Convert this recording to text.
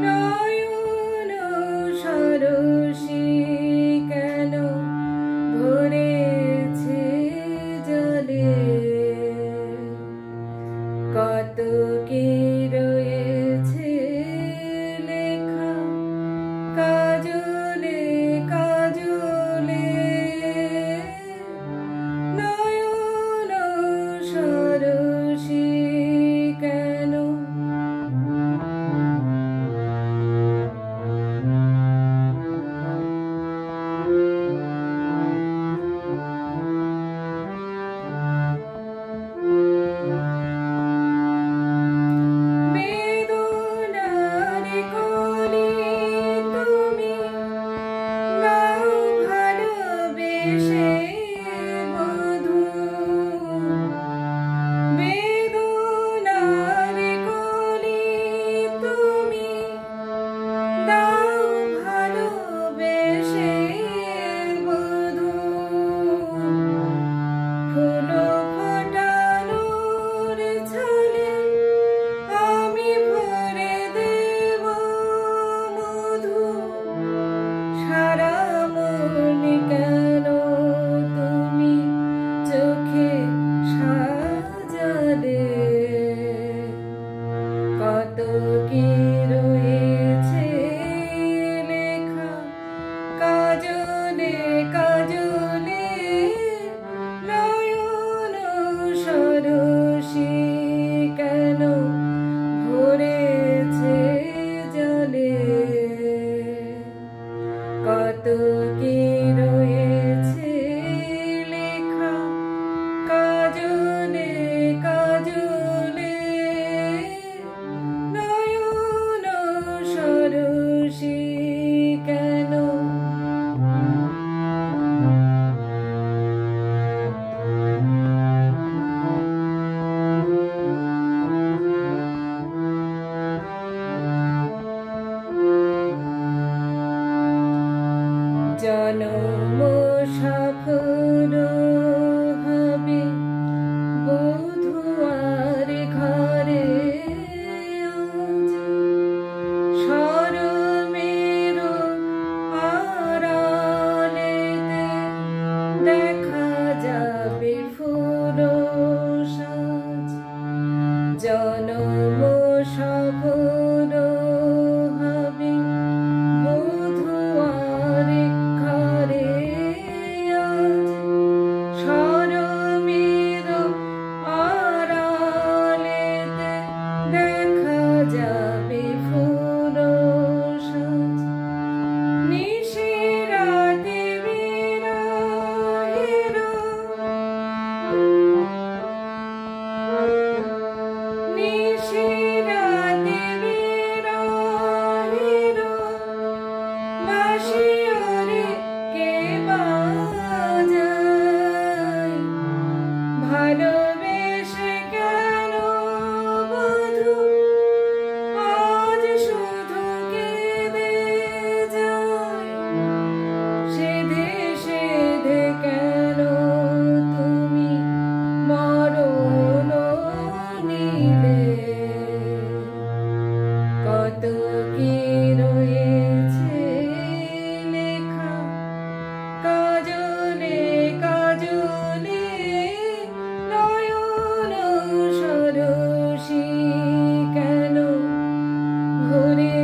নয়ন সরসী কেন ভরেছে জলে, কত কি রয়েছে লেখা কাজলে কাজলে। নয়ন সরসী কেন, কত কি রয়েছে লেখা কাজলে কাজলে। নয়ন সরসী কেন ভরেছে জলে, কত কি রয়েছে লেখা কাজলে কাজলে। নয়ন সরসী কেন, জনম সফল হবে বধূয়ার ঘরে, আজ শরমের আড়ালেতে দেখা যাবে ফুল সাজ। জনম সফল হবে বধূয়ার ঘরে, আজ শরমের আড়ালেতে দেখা যাবে ফুল সাজ। নিশিরাতে বিরহের, নিশিরাতে বিরহের বাঁশিরে কে বাজায়, ভালোবেসে কেন বধূ আজ শুধু কেঁদে যায়। সেধে সেধে কেন তুমি মরণ নিলে, কত কি রয়েছে লেখা কাজলে কাজলে। নয়ন সরসী কেন ভরে